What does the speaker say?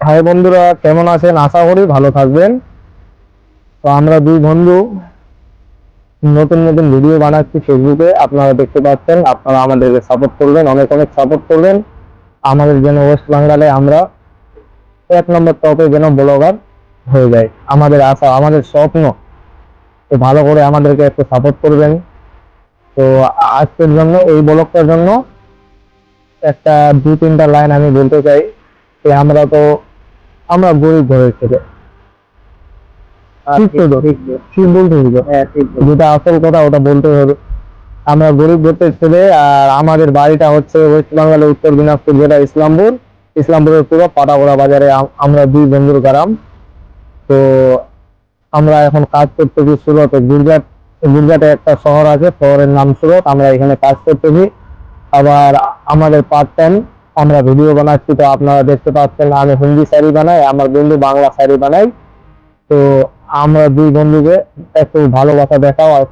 High বন্ধুরা, কেমন আছেন? আশা করি ভালো থাকবেন। তো আমরা দুই বন্ধু নতুন নতুন ভিডিও বানাচ্ছি ফেসবুকে, আপনারা দেখতে পাচ্ছেন। আপনারা আমাদেরকে সাপোর্ট করবেন, অনেক অনেক সাপোর্ট করবেন। আমাদের যেন ওয়েস্ট বেঙ্গলে আমরা 1 নম্বর টপে যেন ব্লগার হয়ে যায়, আমাদের আশা, আমাদের স্বপ্ন। তো ভালো করে আমাদেরকে একটু সাপোর্ট করবেন। তো আজকের জন্য, এই ব্লগটার জন্য একটা 2-3টা লাইন আমি বলতে চাই যে আমরা গরিব ঘরের ছেলে। ঠিক তো? ঠিক বলতে হবে। যেটা আসল কথা ওটা বলতে হবে। আমরা গরিব ঘরের ছেলে, আর আমাদের বাড়িটা হচ্ছে ওয়েস্ট বেঙ্গলের উত্তর দিনাজপুর জেলা ইসলামপুর। ইসলামপুরের পুরো পাটাগোড়া বাজারে আমরা দুই বন্ধুর গ্রাম। তো আমরা এখন কাজ করতেছি সুরতে, গুজরাটে একটা শহর আছে, শহরের নাম সুরত। আমরা এখানে কাজ করতেছি। আবার আমাদের পার্ট টাইম আমরা ভিডিও বানাচ্ছি। তো আপনারা দেখতে পাচ্ছেন, আমি হিন্দি শাড়ি বানাই, আমার বন্ধু বাংলা শাড়ি বানাই। তো আমরা দুই বন্ধুকে একটু ভালোবাসা দেখাও আর